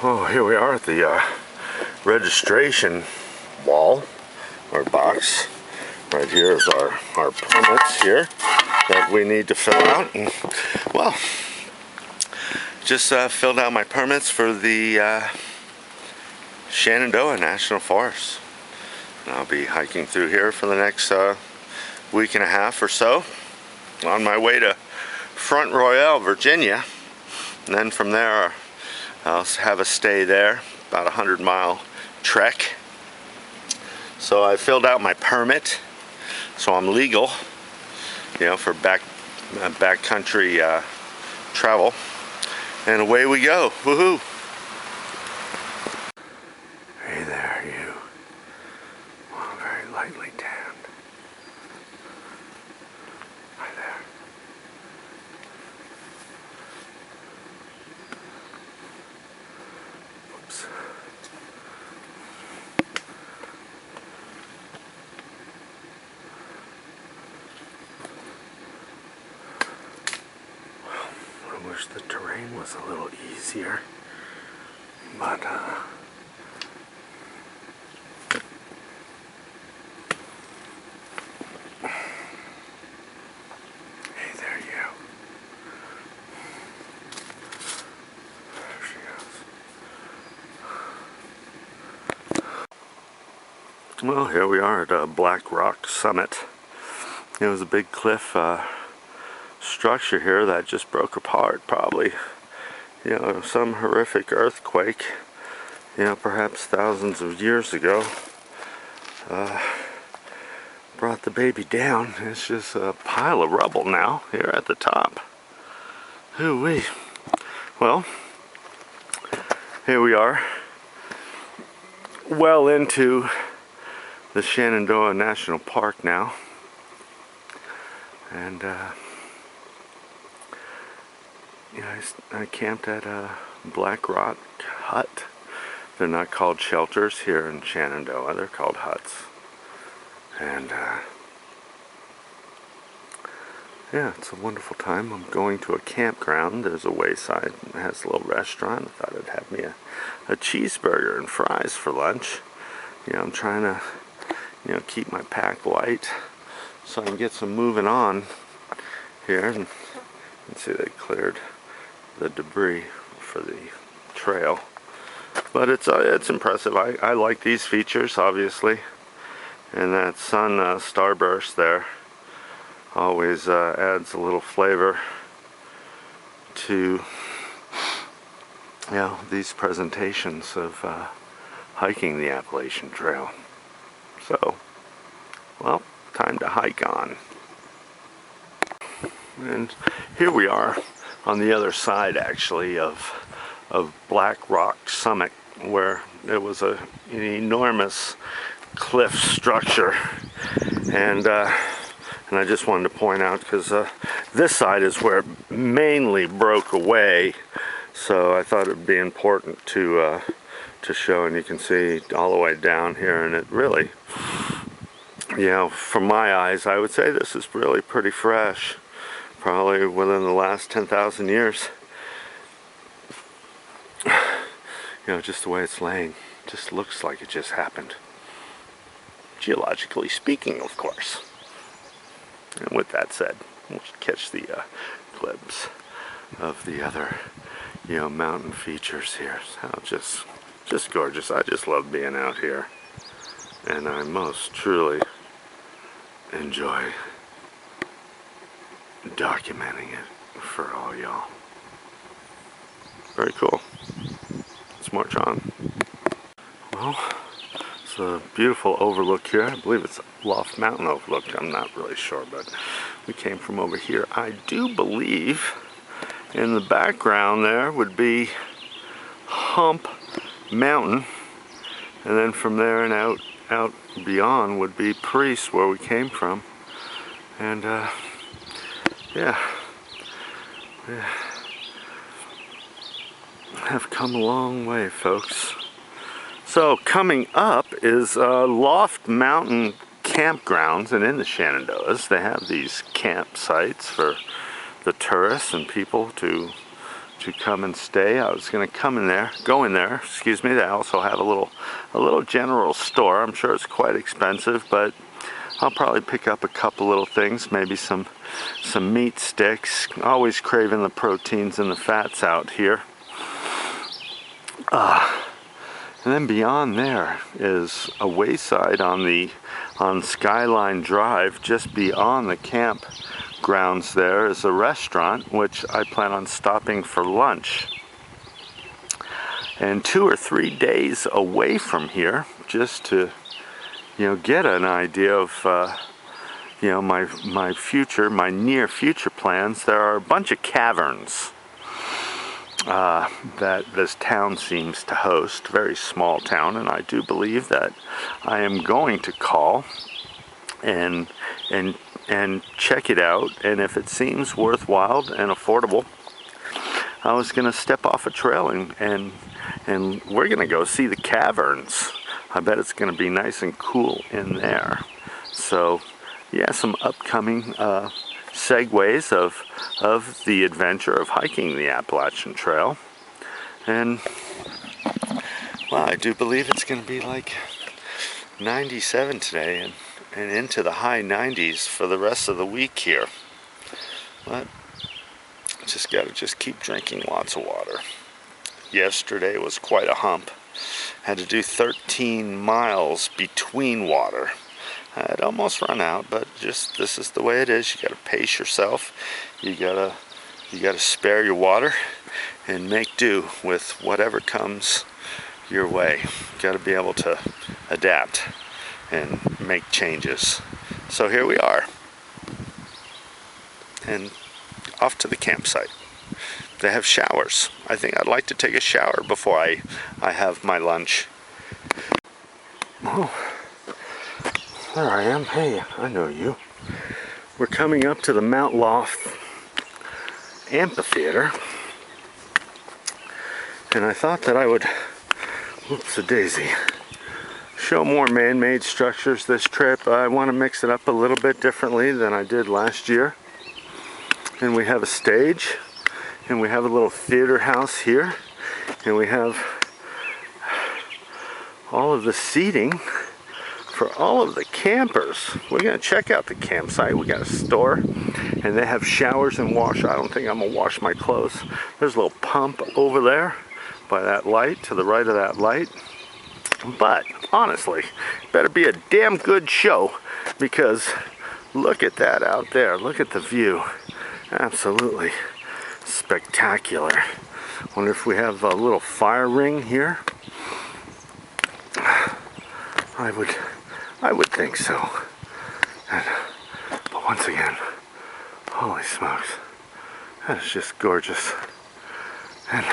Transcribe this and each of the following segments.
Oh, here we are at the registration wall, or box. Right here is our permits here that we need to fill out. And, well, just filled out my permits for the Shenandoah National Forest. And I'll be hiking through here for the next week and a half or so, on my way to Front Royal, Virginia. And then from there, I'll have a stay there, about a 100-mile trek. So I filled out my permit, so I'm legal, you know, for backcountry travel. And away we go. Woohoo! Hey there, you. Oh, very lightly tanned. Hi there. Oops. I wish the terrain was a little easier, but hey there, you. There she goes. Well, here we are at Blackrock Summit. It was a big cliff structure here that just broke apart, probably, you know, some horrific earthquake, you know, perhaps thousands of years ago, brought the baby down. It's just a pile of rubble now here at the top. Hoo-wee. Well, here we are, well into the Shenandoah National Park now, and yeah, I camped at a Blackrock hut. They're not called shelters here in Shenandoah, they're called huts. And yeah, it's a wonderful time. I'm going to a campground. There's a wayside, it has a little restaurant. I thought it'd have me a cheeseburger and fries for lunch. You know, I'm trying to, you know, keep my pack light so I can get some moving on here. And you can see they cleared the debris for the trail, but it's impressive. I like these features, obviously, and that sun starburst there always adds a little flavor to, you know, these presentations of hiking the Appalachian Trail. So, well, time to hike on. And here we are on the other side, actually, of Blackrock Summit, where there was an enormous cliff structure, and I just wanted to point out, because this side is where it mainly broke away, so I thought it would be important to show. And you can see all the way down here, and it really, you know, from my eyes, I would say this is really pretty fresh. Probably within the last 10,000 years. You know, just the way it's laying, just looks like it just happened. Geologically speaking, of course. And with that said, we'll catch the glimpse of the other, you know, mountain features here. So just gorgeous. I just love being out here, and I most truly enjoy documenting it for all y'all. Very cool. Let's march on. Well, it's a beautiful overlook here. I believe it's Loft Mountain Overlook. I'm not really sure, but we came from over here. I do believe in the background there would be Hump Mountain, and then from there and out beyond would be Priest, where we came from. And yeah, have come a long way, folks. So coming up is Loft Mountain Campgrounds, and in the Shenandoahs they have these campsites for the tourists and people to come and stay. I was going to go in there, excuse me. They also have a little general store. I'm sure it's quite expensive, but I'll probably pick up a couple little things, maybe some meat sticks. Always craving the proteins and the fats out here. And then beyond there is a wayside on Skyline Drive. Just beyond the campgrounds there is a restaurant, which I plan on stopping for lunch. And 2 or 3 days away from here, just to get an idea of my near future plans, there are a bunch of caverns that this town seems to host. Very small town, and I do believe that I am going to call and check it out, and if it seems worthwhile and affordable, I was going to step off a trail and we're going to go see the caverns. I bet it's going to be nice and cool in there. So yeah, some upcoming segues of the adventure of hiking the Appalachian Trail. And well, I do believe it's going to be like 97 today and into the high 90s for the rest of the week here. But just got to keep drinking lots of water. Yesterday was quite a hump. Had to do 13 miles between water. I'd almost run out, but just this is the way it is. You got to pace yourself. You gotta spare your water and make do with whatever comes your way. You got to be able to adapt and make changes. So here we are, and off to the campsite. They have showers. I think I'd like to take a shower before I have my lunch. Oh, there I am. Hey, I know you. We're coming up to the Mount Loft amphitheater, and I thought that I would, whoops a daisy, show more man-made structures this trip. I want to mix it up a little bit differently than I did last year. And we have a stage, and we have a little theater house here, and we have all of the seating for all of the campers. We're going to check out the campsite. We got a store, and they have showers and wash. I don't think I'm going to wash my clothes. There's a little pump over there by that light, to the right of that light. But honestly, better be a damn good show, because look at that out there. Look at the view. Absolutely spectacular. Wonder if we have a little fire ring here. I would think so. But once again, holy smokes, that is just gorgeous. And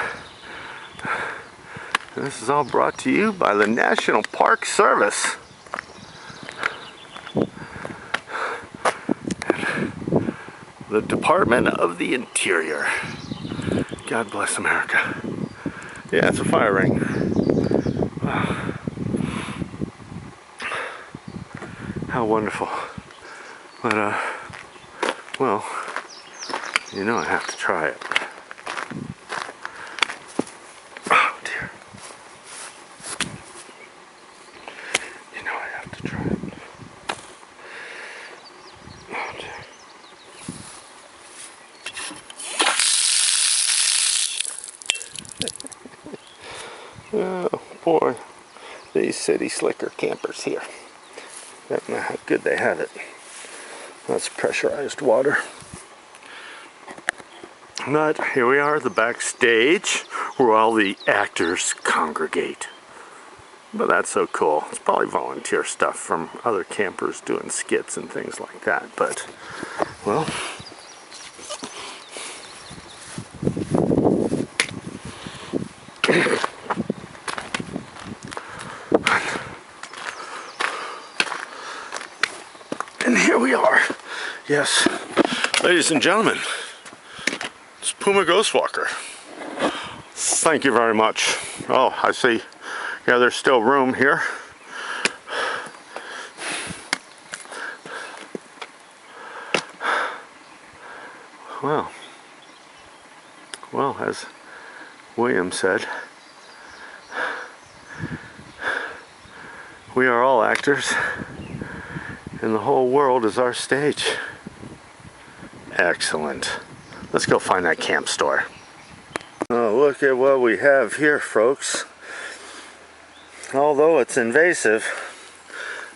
this is all brought to you by the National Park Service. The Department of the Interior. God bless America. Yeah, it's a fire ring. Wow. How wonderful. But, well, I have to try it. Oh, dear. I have to try it. Oh, dear. Oh boy, these city slicker campers here. I don't know how good they have it. That's pressurized water. But here we are, the backstage, where all the actors congregate. But that's so cool. It's probably volunteer stuff from other campers doing skits and things like that. But, well, and here we are. Yes, ladies and gentlemen, it's Puma Ghostwalker. Thank you very much. Oh, I see. Yeah, there's still room here. Well, William said, we are all actors, and the whole world is our stage. Excellent. Let's go find that camp store. Oh, look at what we have here, folks. Although it's invasive,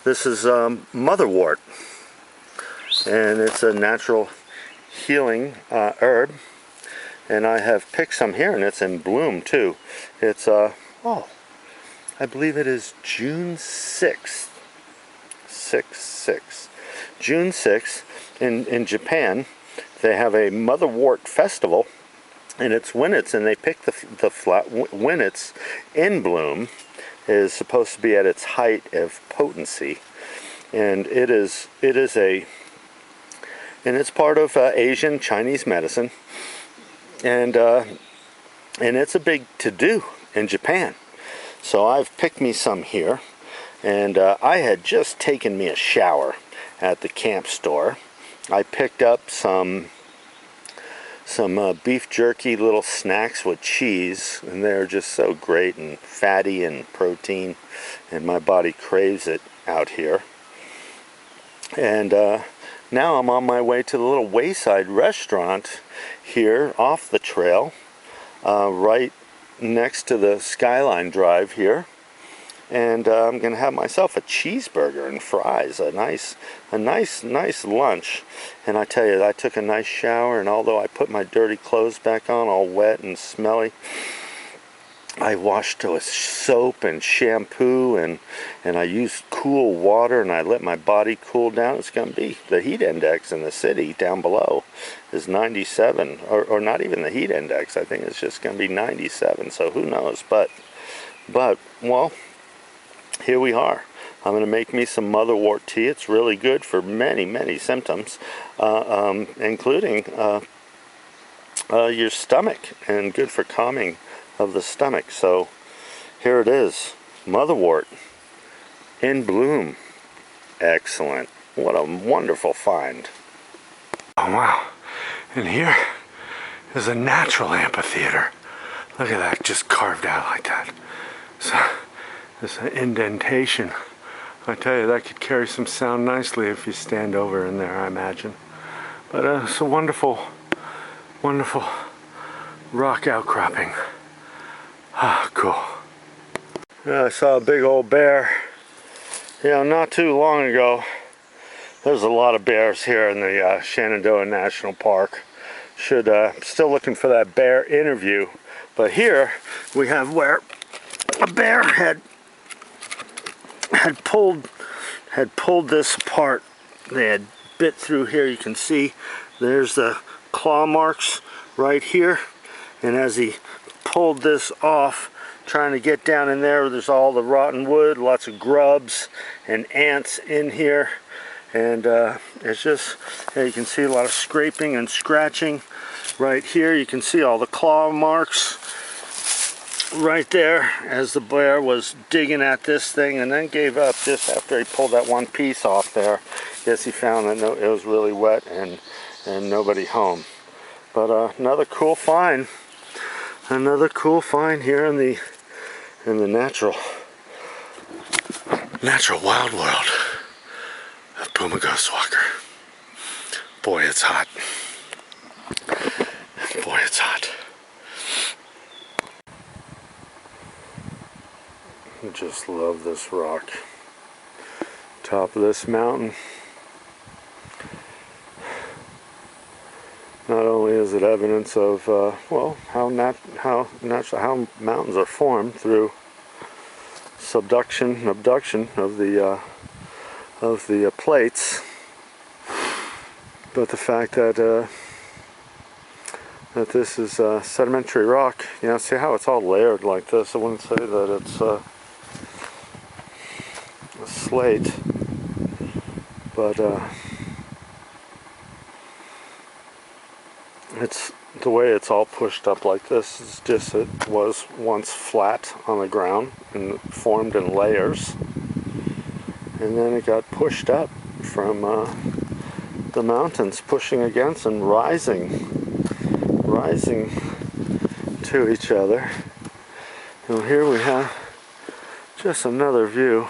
this is Motherwort, and it's a natural healing herb. And I have picked some here, and it's in bloom too. It's I believe it is June 6th. June 6th in Japan. They have a Motherwort festival, and it's when it's, and they pick the flower when it's in bloom, is supposed to be at its height of potency, and it's part of Asian Chinese medicine, and it's a big to-do in Japan. So I've picked me some here, and I had just taken me a shower at the camp store. I picked up some beef jerky little snacks with cheese, and they're just so great and fatty and protein, and my body craves it out here. And now I'm on my way to the little wayside restaurant here off the trail, right next to the Skyline Drive here, and I'm gonna have myself a cheeseburger and fries, a nice lunch. And I tell you, I took a nice shower, and although I put my dirty clothes back on all wet and smelly, I washed with soap and shampoo, and I used cool water, and I let my body cool down. It's going to be, the heat index in the city down below is 97, or not even the heat index. I think it's just going to be 97, so who knows. But well, here we are. I'm going to make me some Motherwort tea. It's really good for many symptoms, including your stomach, and good for calming of the stomach. So here it is, Motherwort in bloom. Excellent. What a wonderful find. Oh wow, and here is a natural amphitheater. Look at that, just carved out like that. So this indentation, I tell you, that could carry some sound nicely if you stand over in there, I imagine. But it's a wonderful rock outcropping. Ah, cool. Yeah, I saw a big old bear. You know, not too long ago. There's a lot of bears here in the Shenandoah National Park. Still looking for that bear interview. But here we have where a bear had pulled this apart. They had bit through here. You can see there's the claw marks right here. And as he pulled this off, trying to get down in there's all the rotten wood, lots of grubs and ants in here, and it's just, you can see a lot of scraping and scratching right here. You can see all the claw marks right there as the bear was digging at this thing, and then gave up just after he pulled that one piece off there. Guess he found that it was really wet and nobody home. But another cool find. Another cool find here in the natural wild world of Puma Ghostwalker. Boy, it's hot. Boy, it's hot. I just love this rock. Top of this mountain. Not only is it evidence of how mountains are formed through subduction, abduction of the plates, but the fact that this is sedimentary rock. You know, see how it's all layered like this. I wouldn't say that it's a slate, but it's the way it's all pushed up like this. Is just, it was once flat on the ground and formed in layers, and then it got pushed up from the mountains pushing against and rising to to each other. And here we have just another view.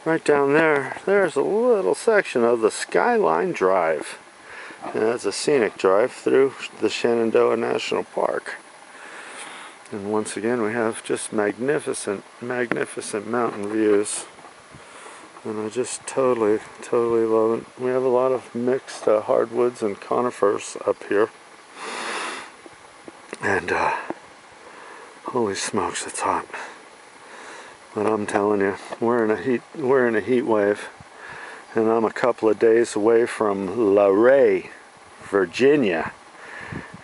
Right down there, there's a little section of the Skyline Drive. And that's a scenic drive through the Shenandoah National Park. And once again, we have just magnificent, magnificent mountain views. And I just totally love it. We have a lot of mixed hardwoods and conifers up here. And holy smokes, it's hot. But I'm telling you, we're in a heat wave, and I'm a couple of days away from Luray, Virginia,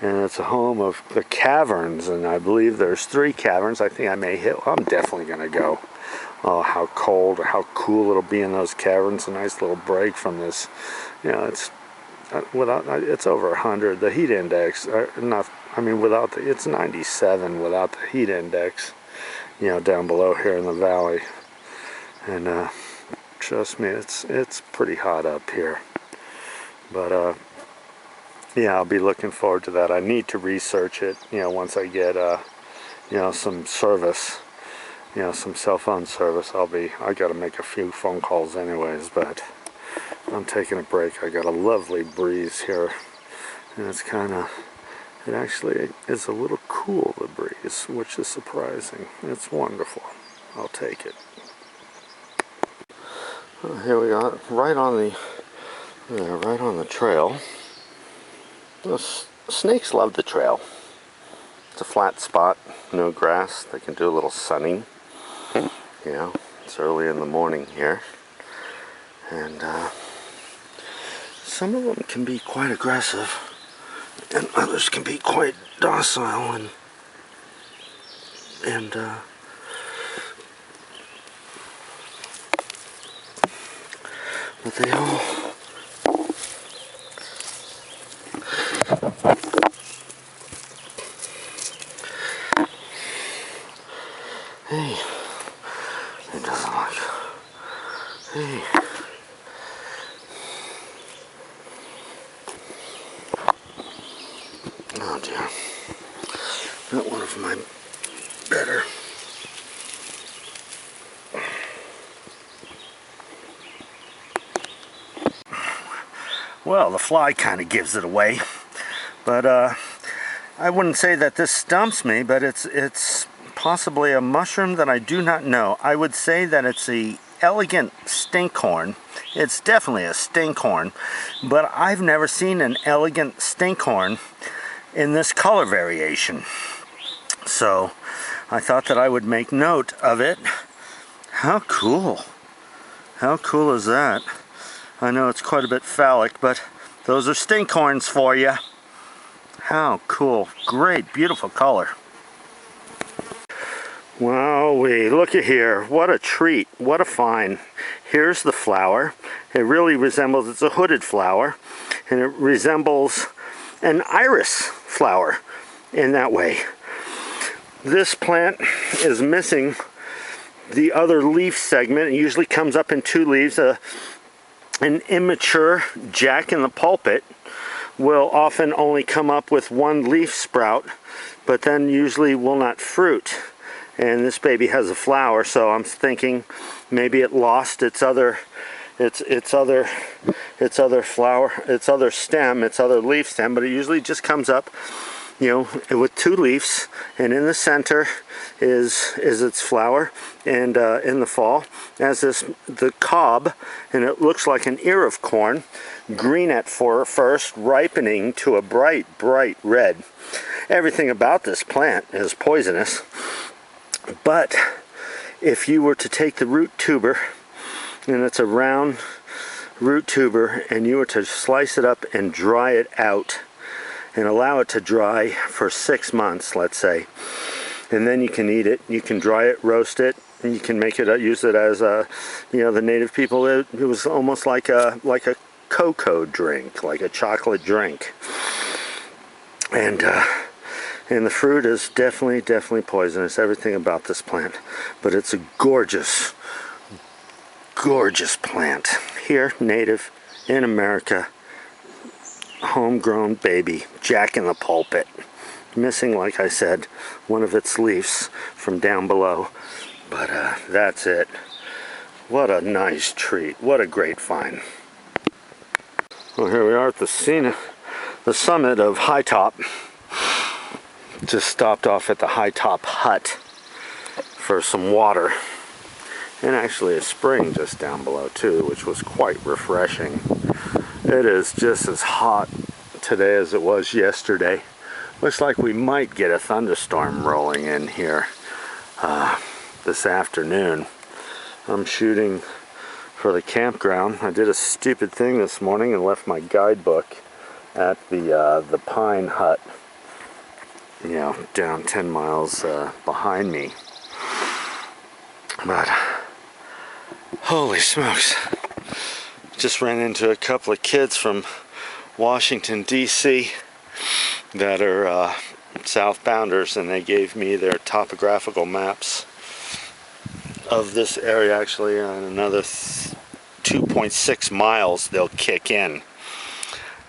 and it's a home of the caverns, and I believe there's 3 caverns. I think I may hit. I'm definitely gonna go. Oh, how cold or how cool it'll be in those caverns! A nice little break from this. You know, it's it's over 100. The heat index, it's 97 without the heat index. You know, down below here in the valley, and trust me, it's pretty hot up here. But yeah, I'll be looking forward to that. I need to research it. You know, once I get some service, some cell phone service, I got to make a few phone calls anyways. But I'm taking a break. I got a lovely breeze here, and it actually is a little cool, the breeze, which is surprising. It's wonderful. I'll take it. Oh, here we are, right on the trail. The snakes love the trail. It's a flat spot, no grass. They can do a little sunning. You know, it's early in the morning here, and some of them can be quite aggressive. And others can be quite docile and but they all hey, it doesn't like hey. Oh dear, not one of my better. Well, the fly kind of gives it away, but I wouldn't say that this stumps me, but it's possibly a mushroom that I do not know. I would say that it's the elegant stinkhorn. It's definitely a stinkhorn, but I've never seen an elegant stinkhorn in this color variation. So I thought that I would make note of it. How cool. How cool is that? I know it's quite a bit phallic, but those are stinkhorns for you. How cool. Great, beautiful color. Wowee, look at here. What a treat. What a find. Here's the flower. It really resembles, it's a hooded flower, and it resembles an iris flower in that way. This plant is missing the other leaf segment. It usually comes up in 2 leaves. An immature jack-in-the-pulpit will often only come up with 1 leaf sprout, but then usually will not fruit. And this baby has a flower, so I'm thinking maybe it lost its other flower, its other stem, its other leaf stem, but it usually just comes up, you know, with 2 leaves, and in the center is its flower. And in the fall, as the cob, and it looks like an ear of corn, green at first, ripening to a bright red. Everything about this plant is poisonous, but if you were to take the root tuber, and it's a round root tuber, and you were to slice it up and dry it out and allow it to dry for 6 months, let's say, and then you can eat it. You can dry it, roast it, and you can make it, use it as a, you know, the native people, it was almost like a cocoa drink, like a chocolate drink. And the fruit is definitely poisonous, everything about this plant, but it's a gorgeous plant. Here, native, in America, homegrown baby, jack in the pulpit. Missing, like I said, one of its leaves from down below. But that's it. What a nice treat. What a great find. Well, here we are at the summit of High Top. Just stopped off at the High Top hut for some water. And actually a spring just down below too, which was quite refreshing. It is just as hot today as it was yesterday. Looks like we might get a thunderstorm rolling in here this afternoon. I'm shooting for the campground. I did a stupid thing this morning and left my guidebook at the pine hut, you know, down 10 miles behind me. But holy smokes, just ran into a couple of kids from Washington, D.C. that are southbounders, and they gave me their topographical maps of this area. Actually, on another 2.6 miles they'll kick in,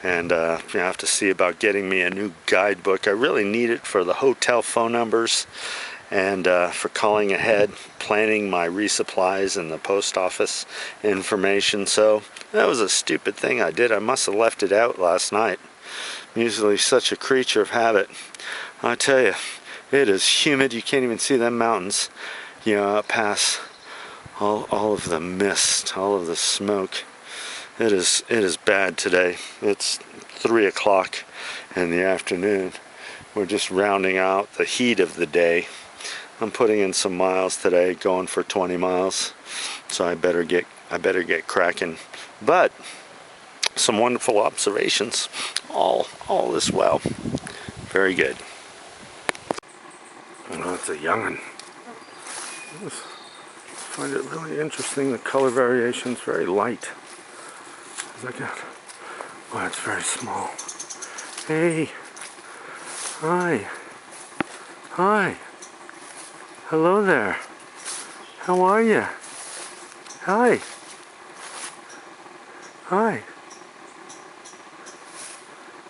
and I have to see about getting me a new guidebook. I really need it for the hotel phone numbers and for calling ahead, planning my resupplies and the post office information. So that was a stupid thing I did. I must have left it out last night. I'm usually such a creature of habit. I tell you, it is humid. You can't even see them mountains, you know, up past all of the mist, all of the smoke. It is bad today. It's 3 o'clock in the afternoon. We're just rounding out the heat of the day. I'm putting in some miles today, going for 20 miles. So I better get cracking. But some wonderful observations. All is well. Very good. Oh, it's a young'un. I find it really interesting. The color variation is very light. Look at, oh, it's very small. Hey, hi, hi, hello there. How are you? Hi, hi,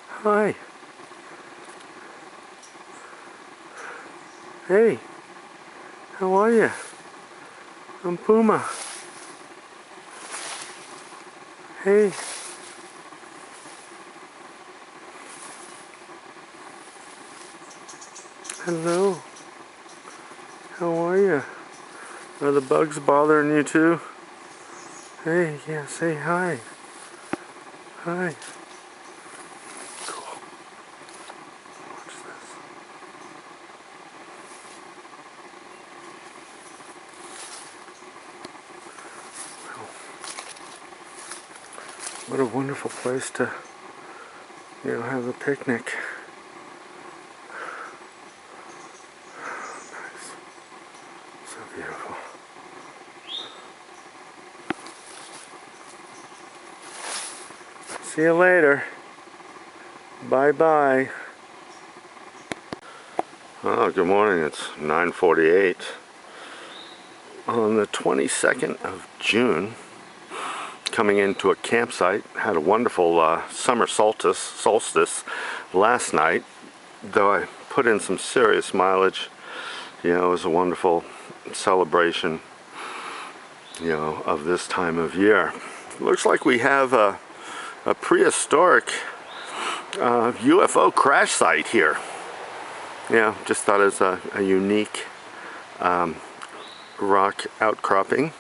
hi. Hey, how are you? I'm Puma. Hey. Hello. How are you? Are the bugs bothering you too? Hey, yeah, say hi. Hi. Cool. Watch this. What a wonderful place to, you know, have a picnic. Nice. So beautiful. See you later. Bye-bye. Oh, good morning. It's 9:48. On the 22nd of June, coming into a campsite, had a wonderful summer solstice last night, though I put in some serious mileage. You know, it was a wonderful celebration, you know, of this time of year. Looks like we have a prehistoric UFO crash site here. Yeah, just thought it was a unique rock outcropping.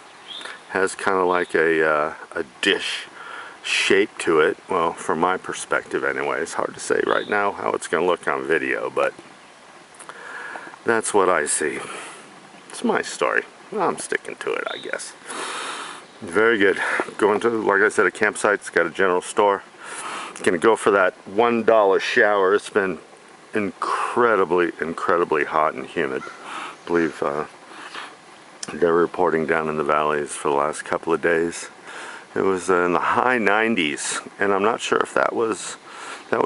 Has kind of like a dish shape to it. Well, from my perspective anyway. It's hard to say right now how it's going to look on video, but that's what I see. It's my story. I'm sticking to it, I guess. Very good. Going to, like I said, a campsite. It's got a general store. Gonna go for that $1 shower. It's been incredibly hot and humid. I believe they're reporting down in the valleys for the last couple of days. It was in the high 90s, and I'm not sure if that was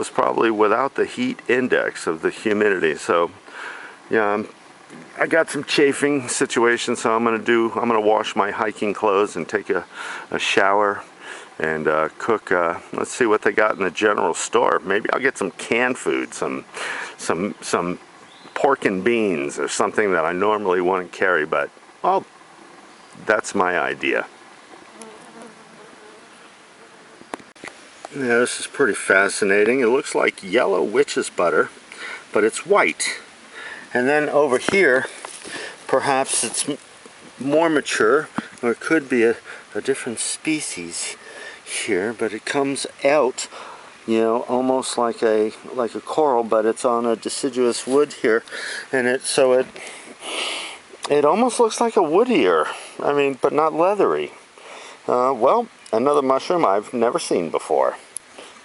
probably without the heat index of the humidity. So yeah, I got some chafing situations, so I'm gonna wash my hiking clothes and take a shower and cook. Let's see what they got in the general store. Maybe I'll get some canned food, some pork and beans, or something that I normally wouldn't carry, but well, that's my idea. Yeah, this is pretty fascinating. It looks like yellow witch's butter, but it's white. And then over here, perhaps it's more mature, or it could be a different species here, but it comes out, you know, almost like a coral, but it's on a deciduous wood here, and it almost looks like a wood ear. I mean, but not leathery. Well, another mushroom I've never seen before.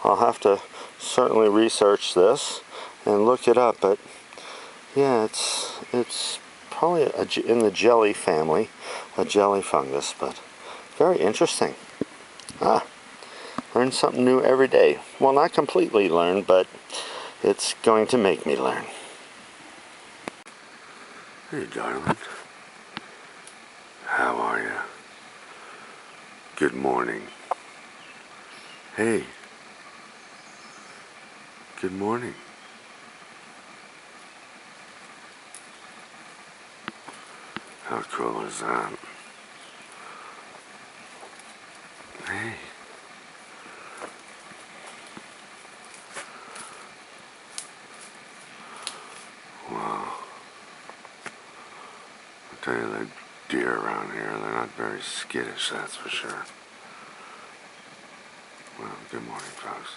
I'll have to certainly research this and look it up, but yeah, it's probably in the jelly family, a jelly fungus, but very interesting. Learn something new every day. Well, not completely learn, but it's going to make me learn. Hey, darling. How are you? Good morning. Hey. Good morning. How cool is that? Hey. Wow. I'll tell you, the deer around here, they're not very skittish, that's for sure. Well, good morning, folks.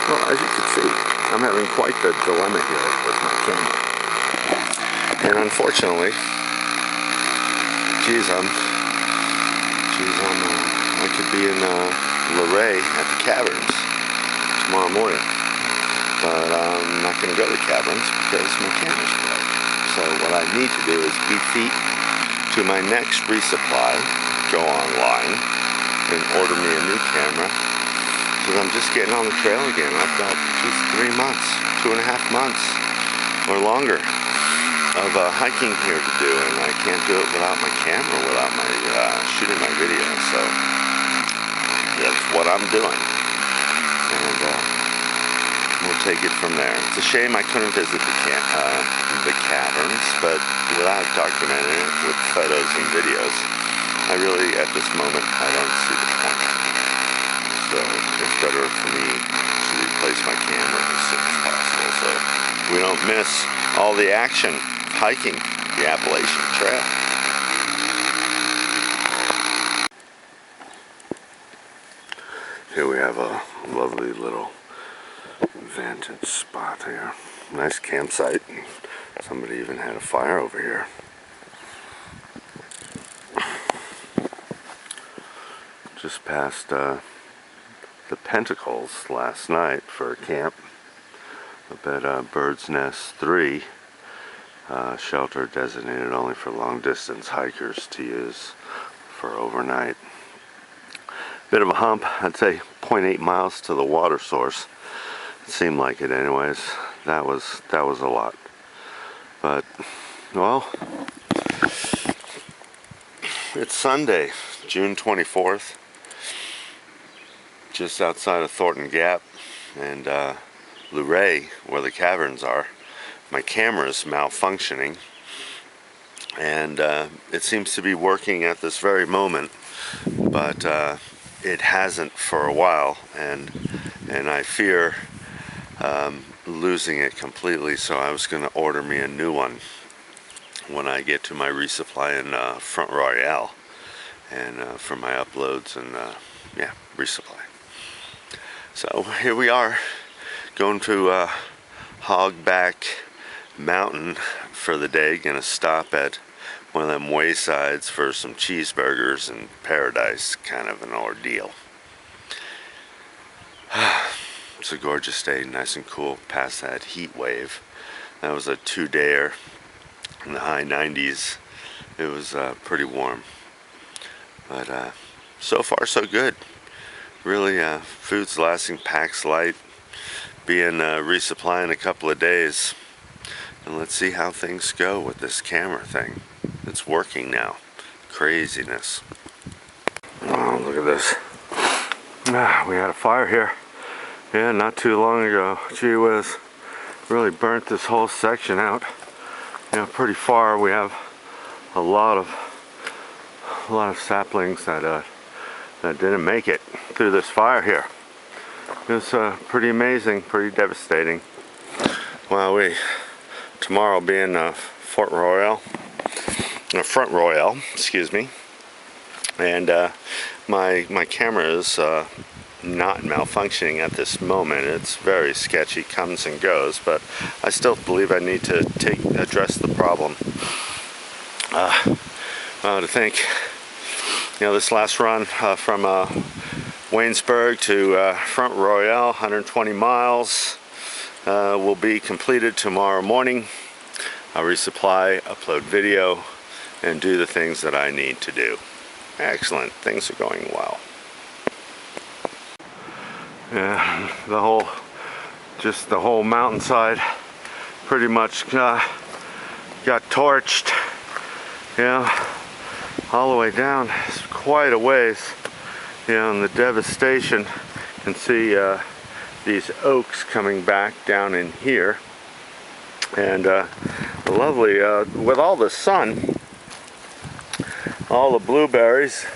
Well, as you can see, I'm having quite the dilemma here with my camera. And unfortunately, I could be in Luray at the Caverns tomorrow morning. But I'm not going to go to the Caverns because my camera's broke. So what I need to do is beat feet to my next resupply, go online, and order me a new camera. Because I'm just getting on the trail again. I've got 3 months, 2.5 months, or longer of hiking here to do, and I can't do it without my camera, without my shooting my video. So that's what I'm doing, and we'll take it from there. It's a shame I couldn't visit the caverns, but without documenting it with photos and videos, I really, at this moment, I don't see the point. So it's better for me to replace my camera as soon as possible, so we don't miss all the action hiking the Appalachian Trail. Here we have a lovely little vantage spot here. Nice campsite. Somebody even had a fire over here. Just passed the Pentacles last night for a camp up at Bird's Nest 3, shelter designated only for long distance hikers to use for overnight. Bit of a hump, I'd say 0.8 miles to the water source. It seemed like it anyways. That was a lot. But well, it's Sunday, June 24th. Just outside of Thornton Gap and Luray, where the caverns are. My camera's malfunctioning, and it seems to be working at this very moment, but it hasn't for a while, and I fear losing it completely. So I was going to order me a new one when I get to my resupply in Front Royale, and for my uploads and yeah, resupply. So here we are, going to Hogback Mountain for the day. Gonna stop at one of them waysides for some cheeseburgers and paradise. Kind of an ordeal. It's a gorgeous day, nice and cool, past that heat wave. That was a 2-dayer in the high 90s. It was pretty warm, but so far so good. Really, food's lasting, packs light. Being resupplying in a couple of days, and let's see how things go with this camera thing. It's working now. Craziness. Oh, look at this. We had a fire here. Yeah, not too long ago. Gee whiz. Really burnt this whole section out. You know, pretty far. We have a lot of saplings that didn't make it through this fire here. It was pretty amazing, pretty devastating. Well, tomorrow being Front Royale, excuse me, and my camera is not malfunctioning at this moment. It's very sketchy, comes and goes, but I still believe I need to address the problem. To think, you know, this last run from Waynesboro to Front Royale, 120 miles, will be completed tomorrow morning. I'll resupply, upload video, and do the things that I need to do. Excellent, things are going well. Yeah, the whole mountainside pretty much got torched. Yeah, all the way down. It's quite a ways. You know, and the devastation. You can see these oaks coming back down in here, and lovely with all the sun. All the blueberries,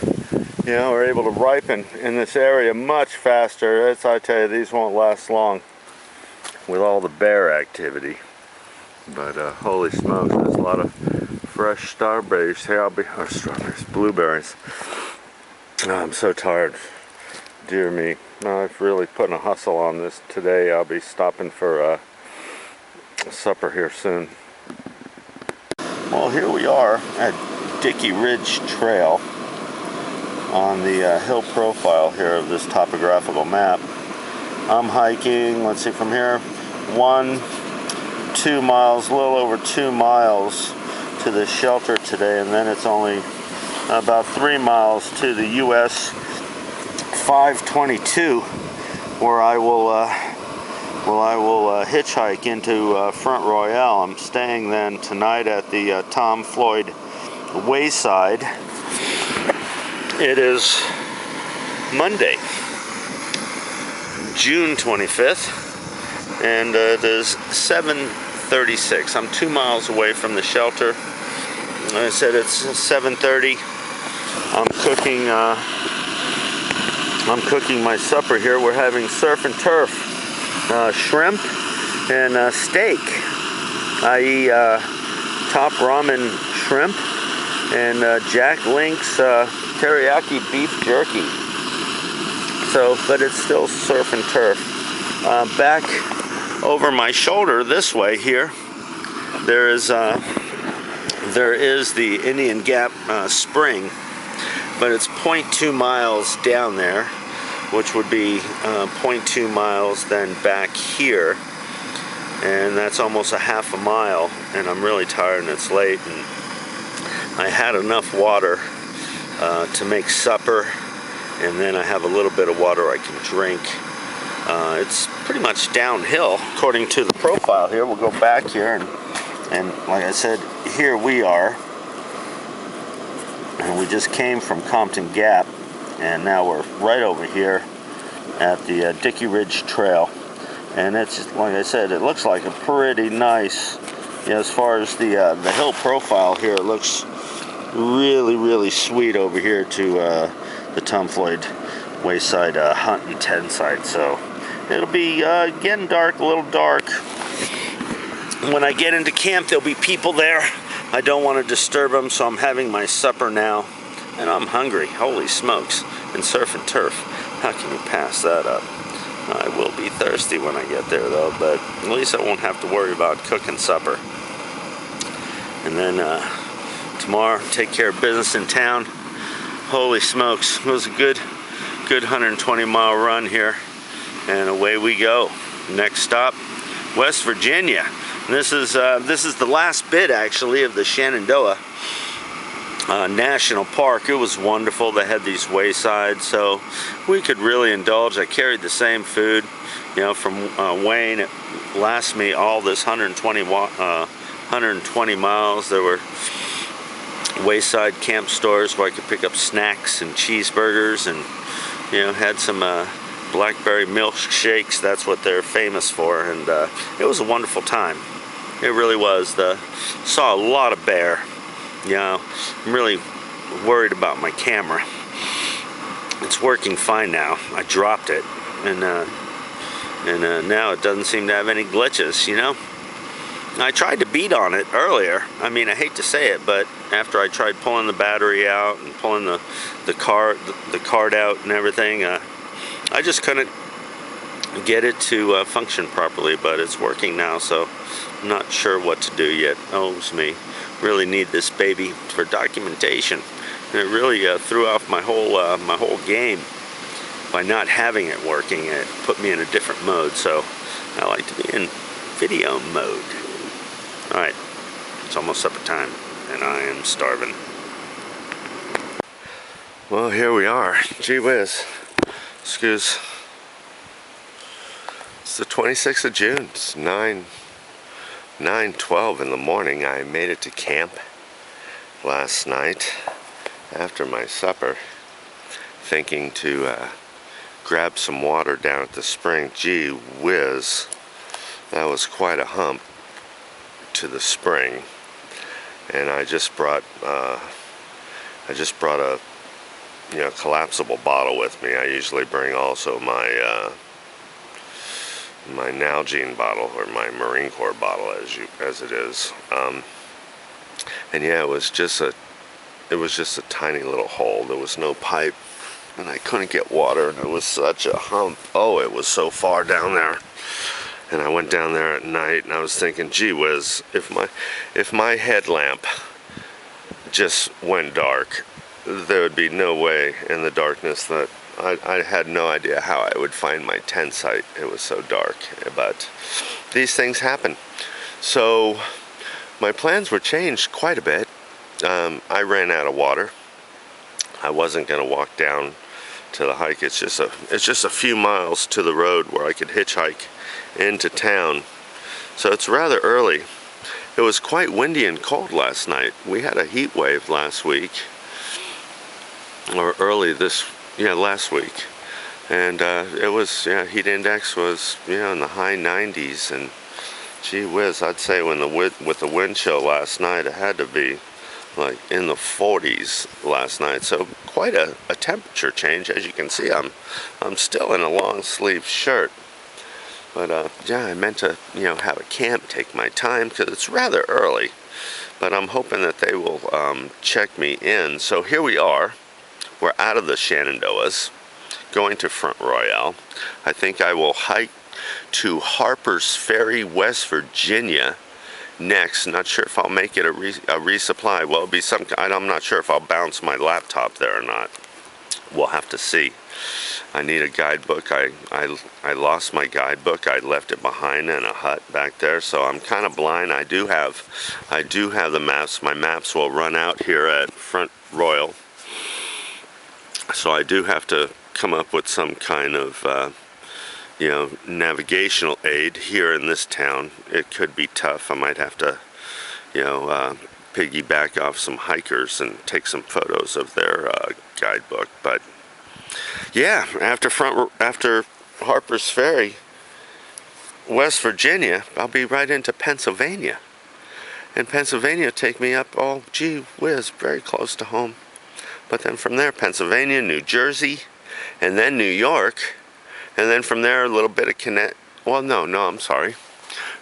you know, are able to ripen in this area much faster. As I tell you, these won't last long with all the bear activity. But holy smokes, there's a lot of fresh strawberries here. Blueberries. I'm so tired. Dear me. I've really put a hustle on this today. I'll be stopping for supper here soon. Well, here we are at Dickey Ridge Trail on the hill profile here of this topographical map. I'm hiking, let's see, from here 2 miles, a little over 2 miles to the shelter today, and then it's only about 3 miles to the US 522, where I will hitchhike into Front Royale. I'm staying then tonight at the Tom Floyd Wayside. It is Monday, June 25th, and it is 7:36. I'm 2 miles away from the shelter. Like I said, it's 7:30. I'm cooking my supper here. We're having surf and turf, shrimp and steak, i.e. top ramen shrimp and Jack Link's teriyaki beef jerky. So, but it's still surf and turf. Back over my shoulder this way here, there is the Indian Gap Spring, but it's 0.2 miles down there, which would be 0.2 miles then back here, and that's almost a half a mile, and I'm really tired and it's late, and I had enough water to make supper, and then I have a little bit of water I can drink. It's pretty much downhill according to the profile here. We'll go back here, and like I said, here we are, and we just came from Compton Gap, and now we're right over here at the Dickey Ridge Trail, and it's just, like I said, it looks like a pretty nice, you know, as far as the hill profile here, it looks really sweet over here to the Tom Floyd Wayside hunt and tent site. So it'll be getting dark, a little dark. When I get into camp, there'll be people there. I don't want to disturb them, so I'm having my supper now, and I'm hungry. Holy smokes. And surf and turf. How can you pass that up? I will be thirsty when I get there, though, but at least I won't have to worry about cooking supper. And then tomorrow, take care of business in town. Holy smokes, it was a good 120-mile run here, and away we go. Next stop, West Virginia. And this is the last bit, actually, of the Shenandoah National Park. It was wonderful. They had these waysides, so we could really indulge. I carried the same food, you know, from Wayne. It lasts me all this 120 miles. There were wayside camp stores where I could pick up snacks and cheeseburgers, and had some blackberry milkshakes. That's what they're famous for, and it was a wonderful time. It really was. Saw a lot of bear. I'm really worried about my camera. It's working fine now. I dropped it, and now it doesn't seem to have any glitches. I tried to beat on it earlier. I mean, I hate to say it, but after I tried pulling the battery out and pulling the card out and everything, I just couldn't get it to function properly. But it's working now, so I'm not sure what to do yet. Oh, it's me. Really need this baby for documentation. And it really threw off my whole game by not having it working. It put me in a different mode, so I like to be in video mode. Alright, it's almost supper time, and I am starving. Well, here we are. Gee whiz. Excuse. It's the 26th of June. It's 9:12 in the morning. I made it to camp last night after my supper, thinking to grab some water down at the spring. Gee whiz, that was quite a hump to the spring. And I just brought a collapsible bottle with me. I usually bring also my my Nalgene bottle, or my Marine Corps bottle, as it is. And yeah, it was just a tiny little hole. There was no pipe, and I couldn't get water, and it was such a hump. Oh, it was so far down there. And I went down there at night, and I was thinking, gee whiz, if my headlamp just went dark, there would be no way in the darkness that I had no idea how I would find my tent site. It was so dark. But these things happen. So my plans were changed quite a bit. I ran out of water. I wasn't going to walk down to the hike. It's just a few miles to the road where I could hitchhike into town. So it's rather early. It was quite windy and cold last night. We had a heat wave last week, or last week, and it was, heat index was in the high 90s, and gee whiz, I'd say with the wind chill last night, it had to be like in the 40s last night. So quite a temperature change. As you can see, I'm still in a long sleeve shirt. But I meant to have a camp, take my time, because it's rather early. But I'm hoping that they will check me in. So here we are. We're out of the Shenandoahs, going to Front Royale. I think I will hike to Harper's Ferry, West Virginia next. Not sure if I'll make it a resupply. Well, it'll be I'm not sure if I'll bounce my laptop there or not. We'll have to see. I need a guidebook. I lost my guidebook. I left it behind in a hut back there, so I'm kind of blind. I do have the maps. My maps will run out here at Front Royal, so I do have to come up with some kind of navigational aid here in this town. It could be tough. I might have to piggyback off some hikers and take some photos of their guidebook. But yeah, after Harper's Ferry, West Virginia, I'll be right into Pennsylvania. And Pennsylvania will take me up, oh gee whiz, very close to home. But then from there, Pennsylvania, New Jersey, and then New York, and then from there a little bit of Connecticut. Well, no, I'm sorry.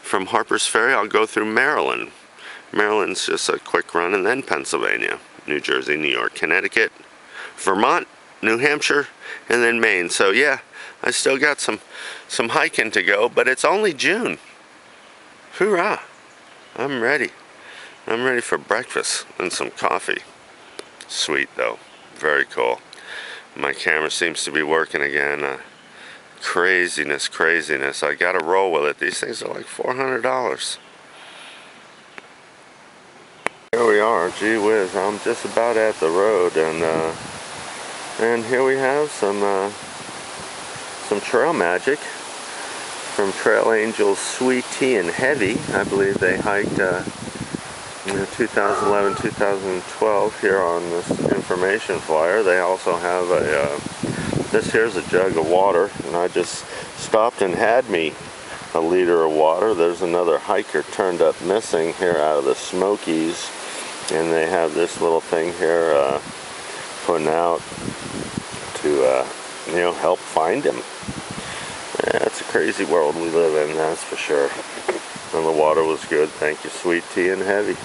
From Harper's Ferry, I'll go through Maryland. Maryland's just a quick run, and then Pennsylvania, New Jersey, New York, Connecticut, Vermont, New Hampshire, and then Maine. So yeah, I still got some hiking to go, but it's only June. Hoorah! I'm ready. I'm ready for breakfast and some coffee. Sweet though, very cool. My camera seems to be working again. Craziness. I gotta roll with it. These things are like $400. Here we are. Gee whiz, I'm just about at the road, and here we have some trail magic from Trail Angels Sweet Tea and Heavy. I believe they hiked 2011, 2012 here on this information flyer. They also have this here's a jug of water, and I just stopped and had me a liter of water. There's another hiker turned up missing here out of the Smokies, and they have this little thing here putting out to help find him. Yeah, it's a crazy world we live in, that's for sure. And the water was good. Thank you, Sweet Tea and Heavy.